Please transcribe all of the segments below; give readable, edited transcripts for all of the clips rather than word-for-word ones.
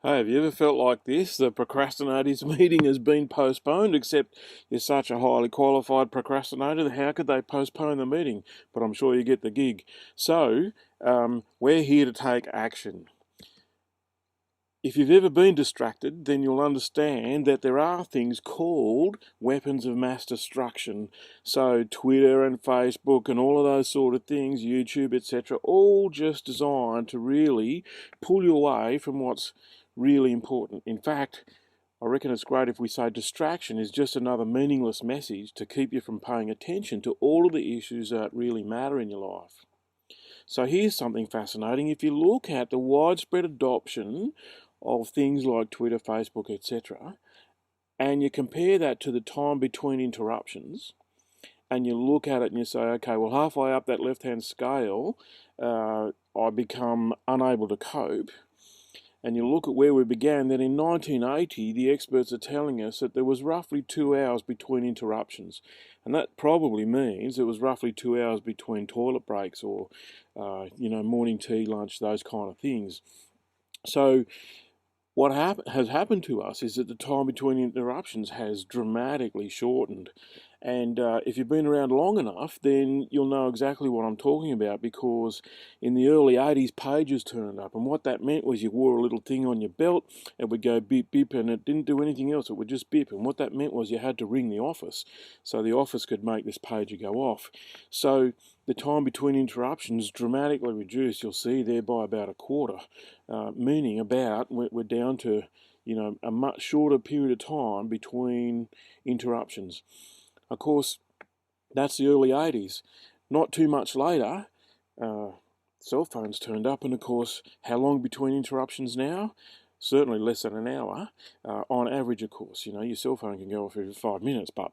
Hey, have you ever felt like this? The procrastinators meeting has been postponed, except you're such a highly qualified procrastinator. How could they postpone the meeting? But I'm sure you get the gig. So, we're here to take action. If you've ever been distracted, then you'll understand that there are things called weapons of mass destruction. So, Twitter and Facebook and all of those sort of things, YouTube, etc., all just designed to really pull you away from what's really important. In fact, I reckon it's great if we say distraction is just another meaningless message to keep you from paying attention to all of the issues that really matter in your life. So here's something fascinating. If you look at the widespread adoption of things like Twitter, Facebook, etc., and you compare that to the time between interruptions, and you look at it and you say, okay, well, halfway up that left-hand scale, I become unable to cope. And you look at where we began, then in 1980, the experts are telling us that there was roughly 2 hours between interruptions. And that probably means it was roughly 2 hours between toilet breaks or, morning tea, lunch, those kind of things. So what has happened to us is that the time between interruptions has dramatically shortened. And if you've been around long enough, then you'll know exactly what I'm talking about, because in the early 80s, pagers turned up. And what that meant was you wore a little thing on your belt, it would go beep, beep, and it didn't do anything else. It would just beep. And what that meant was you had to ring the office so the office could make this pager go off. So the time between interruptions dramatically reduced. You'll see there by about a quarter, meaning about we're down to a much shorter period of time between interruptions. Of course, that's the early 80s. Not too much later, uh, cell phones turned up, and of course, how long between interruptions now? Certainly less than an hour. On average, of course, your cell phone can go off every 5 minutes, but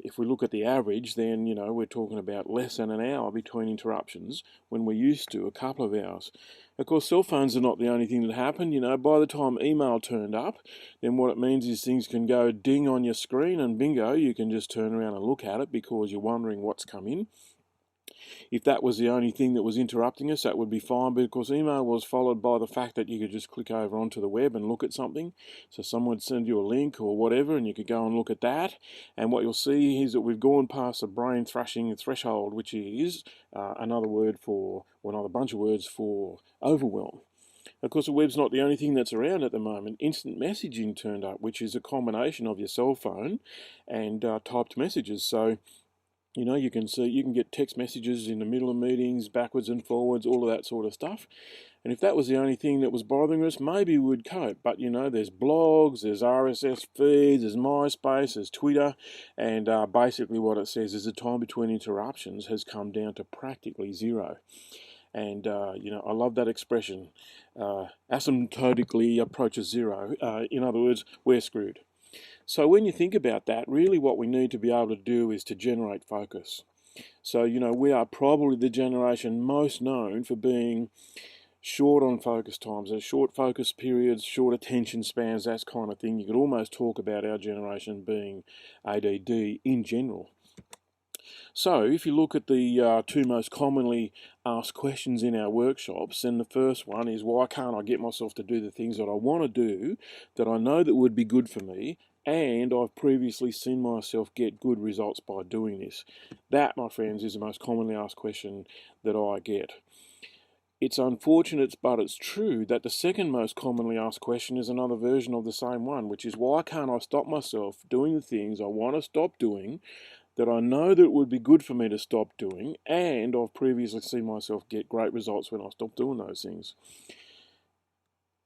if we look at the average, then, we're talking about less than an hour between interruptions when we're used to a couple of hours. Of course, cell phones are not the only thing that happened. By the time email turned up, then what it means is things can go ding on your screen and bingo, you can just turn around and look at it because you're wondering what's come in. If that was the only thing that was interrupting us, that would be fine, because email was followed by the fact that you could just click over onto the web and look at something. So someone would send you a link or whatever, and you could go and look at that. And what you'll see is that we've gone past the brain thrashing threshold, which is another word for, well, another bunch of words for overwhelm. Of course, the web's not the only thing that's around at the moment. Instant messaging turned up, which is a combination of your cell phone and typed messages. So you can get text messages in the middle of meetings, backwards and forwards, all of that sort of stuff. And if that was the only thing that was bothering us, maybe we'd cope. But there's blogs, there's RSS feeds, there's MySpace, there's Twitter, and basically what it says is the time between interruptions has come down to practically zero. And I love that expression. Asymptotically approaches zero. In other words, we're screwed. So when you think about that, really what we need to be able to do is to generate focus. So, we are probably the generation most known for being short on focus times, so short focus periods, short attention spans, that kind of thing. You could almost talk about our generation being ADD in general. So if you look at the two most commonly asked questions in our workshops, then the first one is, why can't I get myself to do the things that I want to do, that I know that would be good for me, and I've previously seen myself get good results by doing this? That, my friends, is the most commonly asked question that I get. It's unfortunate, but it's true, that the second most commonly asked question is another version of the same one, which is, why can't I stop myself doing the things I want to stop doing, that I know that it would be good for me to stop doing, and I've previously seen myself get great results when I stop doing those things?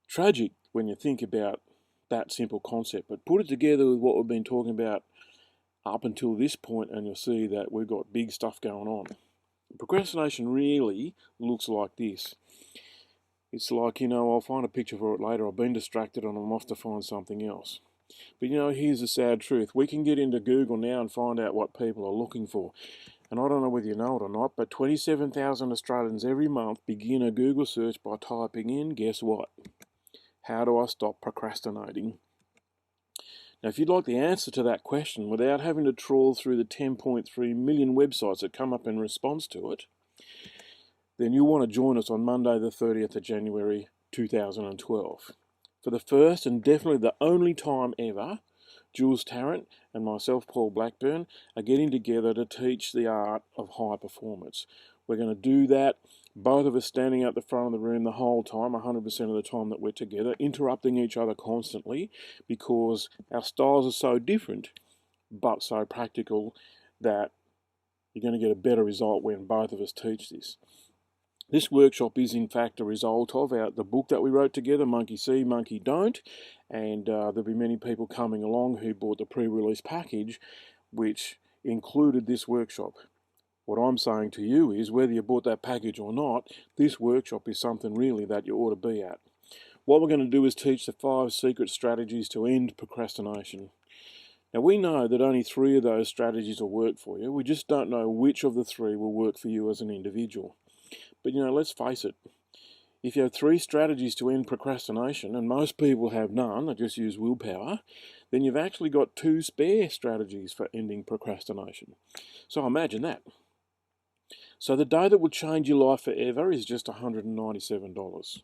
Tragic when you think about that simple concept, but put it together with what we've been talking about up until this point, and you'll see that we've got big stuff going on. Procrastination really looks like this. It's like, I'll find a picture for it later. I've been distracted and I'm off to find something else. But here's the sad truth. We can get into Google now and find out what people are looking for. And I don't know whether you know it or not, but 27,000 Australians every month begin a Google search by typing in, guess what? How do I stop procrastinating? Now, if you'd like the answer to that question without having to trawl through the 10.3 million websites that come up in response to it, then you'll want to join us on Monday the 30th of January 2012. For the first and definitely the only time ever, Jules Tarrant and myself, Paul Blackburn, are getting together to teach the art of high performance. We're going to do that, both of us standing at the front of the room the whole time, 100% of the time that we're together, interrupting each other constantly because our styles are so different, but so practical that you're going to get a better result when both of us teach this. This workshop is in fact a result of the book that we wrote together, Monkey See, Monkey Don't, and there'll be many people coming along who bought the pre-release package, which included this workshop. What I'm saying to you is, whether you bought that package or not, this workshop is something really that you ought to be at. What we're going to do is teach the 5 secret strategies to end procrastination. Now, we know that only 3 of those strategies will work for you. We just don't know which of the 3 will work for you as an individual. But let's face it, if you have 3 strategies to end procrastination, and most people have none, they just use willpower, then you've actually got 2 spare strategies for ending procrastination. So imagine that. So the day that will change your life forever is just $197.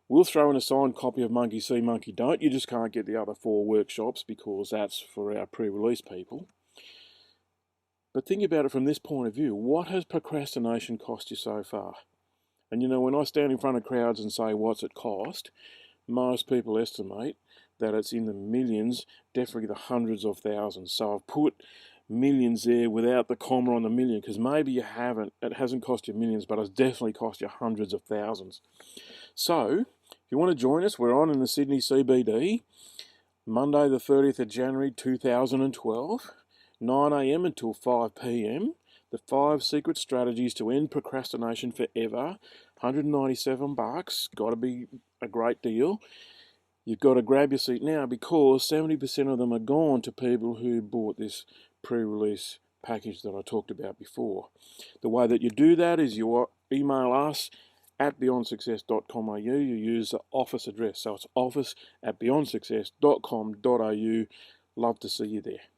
We'll throw in a signed copy of Monkey See, Monkey Don't. You just can't get the other 4 workshops because that's for our pre-release people. But think about it from this point of view. What has procrastination cost you so far? And when I stand in front of crowds and say, what's it cost? Most people estimate that it's in the millions, definitely the hundreds of thousands. So I've put millions there without the comma on the million, because maybe you haven't, it hasn't cost you millions, but it's definitely cost you hundreds of thousands. So if you want to join us, we're on in the Sydney CBD, Monday the 30th of January 2012. 9 a.m. until 5 p.m. The 5 secret strategies to end procrastination forever. $197. Got to be a great deal. You've got to grab your seat now because 70% of them are gone to people who bought this pre-release package that I talked about before. The way that you do that is you email us at beyondsuccess.com.au. You use the office address. So it's office@beyondsuccess.com.au. Love to see you there.